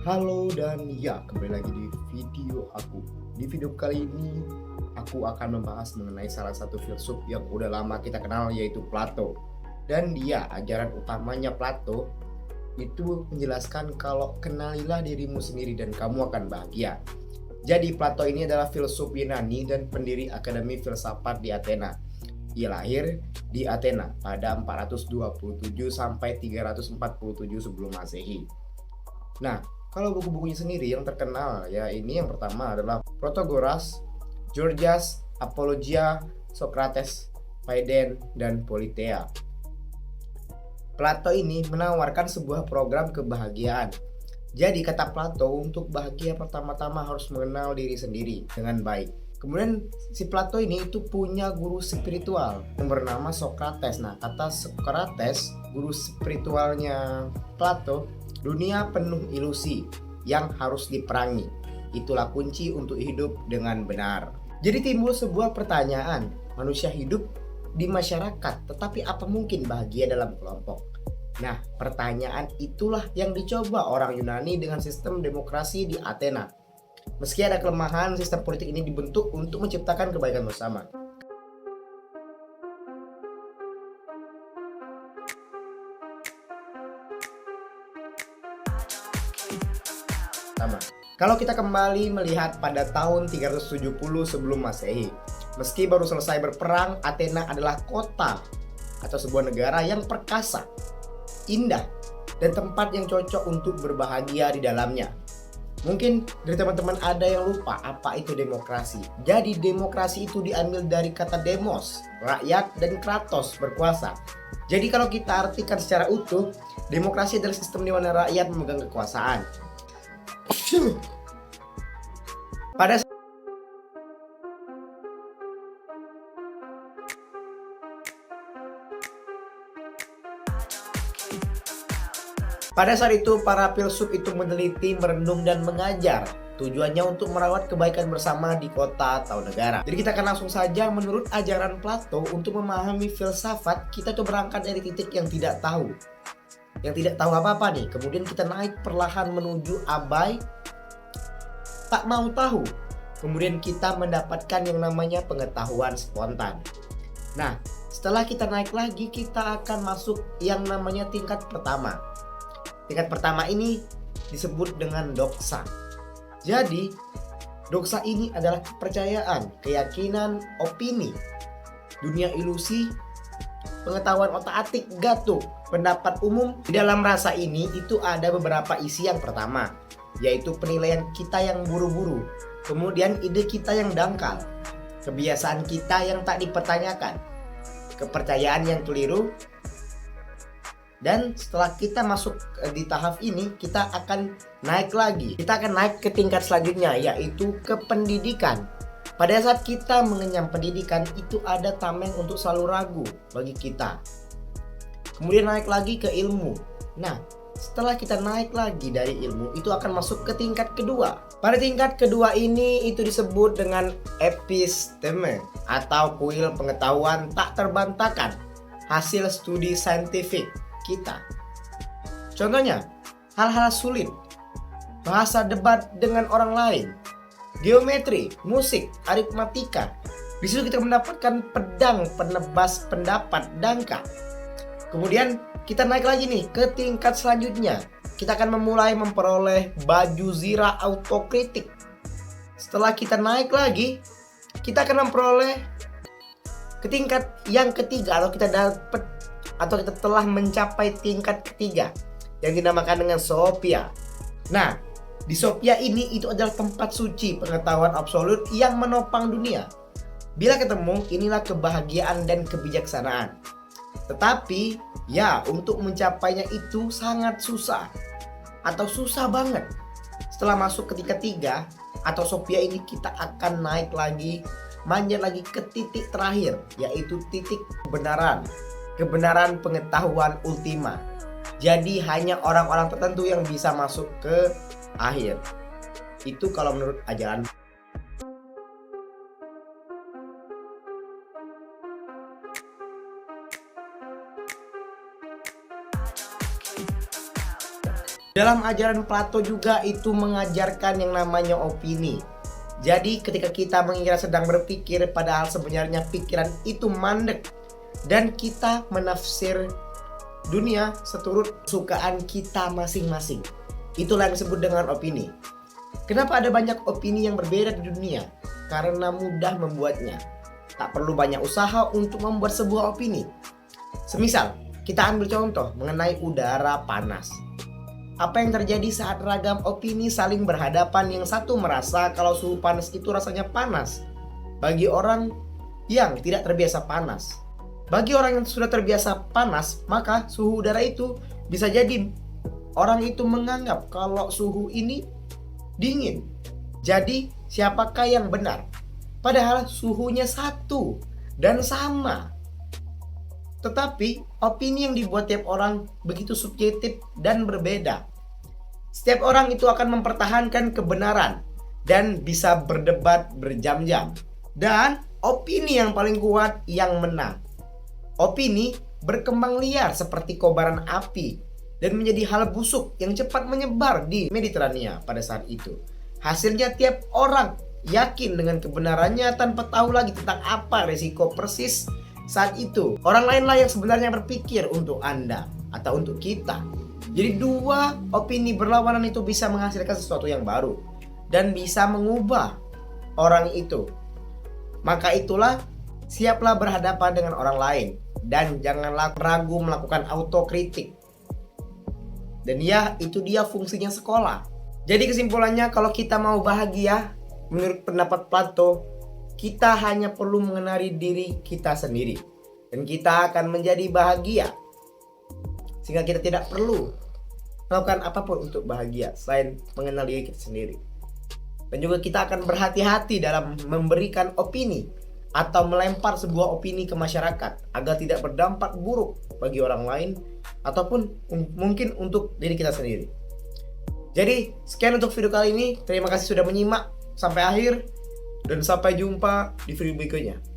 Halo dan ya, kembali lagi di video aku. Di video kali ini aku akan membahas mengenai salah satu filsuf yang udah lama kita kenal, yaitu Plato. Dan dia, ajaran utamanya Plato itu menjelaskan kalau kenalilah dirimu sendiri dan kamu akan bahagia. Jadi Plato ini adalah filsuf Yunani dan pendiri Akademi Filsafat di Athena. Ia lahir di Athena pada 427 sampai 347 sebelum Masehi. Nah, kalau buku-bukunya sendiri yang terkenal ya ini yang pertama adalah Protagoras, Gorgias, Apologia, Socrates, Phaedon, dan Politeia. Plato ini menawarkan sebuah program kebahagiaan. Jadi kata Plato, untuk bahagia pertama-tama harus mengenal diri sendiri dengan baik. Kemudian si Plato ini itu punya guru spiritual yang bernama Socrates. Nah, kata Socrates, guru spiritualnya Plato, dunia penuh ilusi yang harus diperangi. Itulah kunci untuk hidup dengan benar. Jadi timbul sebuah pertanyaan, manusia hidup di masyarakat, tetapi apa mungkin bahagia dalam kelompok? Nah, pertanyaan itulah yang dicoba orang Yunani dengan sistem demokrasi di Athena. Meski ada kelemahan, sistem politik ini dibentuk untuk menciptakan kebaikan bersama. Kalau kita kembali melihat pada tahun 370 sebelum Masehi, meski baru selesai berperang, Athena adalah kota atau sebuah negara yang perkasa, indah, dan tempat yang cocok untuk berbahagia di dalamnya. Mungkin dari teman-teman ada yang lupa apa itu demokrasi. Jadi demokrasi itu diambil dari kata demos, rakyat, dan kratos, berkuasa. Jadi kalau kita artikan secara utuh, demokrasi adalah sistem di mana rakyat memegang kekuasaan. Pada saat itu, para filsuf itu meneliti, merenung, dan mengajar. Tujuannya untuk merawat kebaikan bersama di kota atau negara. Jadi kita akan langsung saja, menurut ajaran Plato, untuk memahami filsafat, kita tuh berangkat dari titik yang tidak tahu. Yang tidak tahu apa-apa nih. Kemudian kita naik perlahan menuju abai, tak mau tahu. Kemudian kita mendapatkan yang namanya pengetahuan spontan. Nah, setelah kita naik lagi, kita akan masuk yang namanya tingkat pertama. Tingkat pertama ini disebut dengan doksa. Jadi, doksa ini adalah kepercayaan, keyakinan, opini, dunia ilusi, pengetahuan otak-atik, gatuk, pendapat umum. Di dalam rasa ini itu ada beberapa isi. Yang pertama, yaitu penilaian kita yang buru-buru, kemudian ide kita yang dangkal, kebiasaan kita yang tak dipertanyakan, kepercayaan yang keliru. Dan setelah kita masuk di tahap ini, kita akan naik lagi. Kita akan naik ke tingkat selanjutnya, yaitu ke pendidikan. Pada saat kita mengenyam pendidikan, itu ada tameng untuk selalu ragu bagi kita. Kemudian naik lagi ke ilmu. Nah, setelah kita naik lagi dari ilmu, itu akan masuk ke tingkat kedua. Pada tingkat kedua ini itu disebut dengan episteme atau kuil pengetahuan tak terbantahkan, hasil studi saintifik kita. Contohnya, hal-hal sulit, bahasa debat dengan orang lain, geometri, musik, aritmatika. Di situ kita mendapatkan pedang penebas pendapat, dangka. Kemudian kita naik lagi nih ke tingkat selanjutnya. Kita akan memulai memperoleh baju zira autokritik. Setelah kita naik lagi, kita akan memperoleh ke tingkat yang ketiga, atau kita telah mencapai tingkat ketiga yang dinamakan dengan Sophia. Nah, di Sophia ini itu adalah tempat suci pengetahuan absolut yang menopang dunia. Bila ketemu, inilah kebahagiaan dan kebijaksanaan. Tetapi ya, untuk mencapainya itu sangat susah atau susah banget. Setelah masuk ke tingkat 3 atau Sophia ini, kita akan naik lagi, manjat lagi ke titik terakhir, yaitu titik kebenaran pengetahuan ultima. Jadi hanya orang-orang tertentu yang bisa masuk ke akhir. Itu kalau menurut ajaran. Dalam ajaran Plato juga itu mengajarkan yang namanya opini. Jadi ketika kita mengira sedang berpikir padahal sebenarnya pikiran itu mandek dan kita menafsir dunia seturut kesukaan kita masing-masing. Itulah yang disebut dengan opini. Kenapa ada banyak opini yang berbeda di dunia? Karena mudah membuatnya. Tak perlu banyak usaha untuk membuat sebuah opini. Semisal, kita ambil contoh mengenai udara panas. Apa yang terjadi saat ragam opini saling berhadapan? Yang satu merasa kalau suhu panas itu rasanya panas bagi orang yang tidak terbiasa panas. Bagi orang yang sudah terbiasa panas, maka suhu udara itu bisa jadi orang itu menganggap kalau suhu ini dingin. Jadi siapakah yang benar? Padahal suhunya satu dan sama. Tetapi opini yang dibuat tiap orang begitu subjektif dan berbeda. Setiap orang itu akan mempertahankan kebenaran dan bisa berdebat berjam-jam. Dan opini yang paling kuat yang menang. Opini berkembang liar seperti kobaran api dan menjadi hal busuk yang cepat menyebar di Mediterania pada saat itu. Hasilnya tiap orang yakin dengan kebenarannya tanpa tahu lagi tentang apa resiko persis saat itu. Orang lainlah yang sebenarnya berpikir untuk Anda atau untuk kita. Jadi dua opini berlawanan itu bisa menghasilkan sesuatu yang baru dan bisa mengubah orang itu. Maka itulah, siaplah berhadapan dengan orang lain dan janganlah ragu melakukan autokritik. Dan ya, itu dia fungsinya sekolah. Jadi kesimpulannya, kalau kita mau bahagia, menurut pendapat Plato, kita hanya perlu mengenali diri kita sendiri dan kita akan menjadi bahagia. Sehingga kita tidak perlu melakukan apapun untuk bahagia selain mengenal diri kita sendiri. Dan juga kita akan berhati-hati dalam memberikan opini atau melempar sebuah opini ke masyarakat agar tidak berdampak buruk bagi orang lain ataupun mungkin untuk diri kita sendiri. Jadi sekian untuk video kali ini. Terima kasih sudah menyimak sampai akhir dan sampai jumpa di video berikutnya.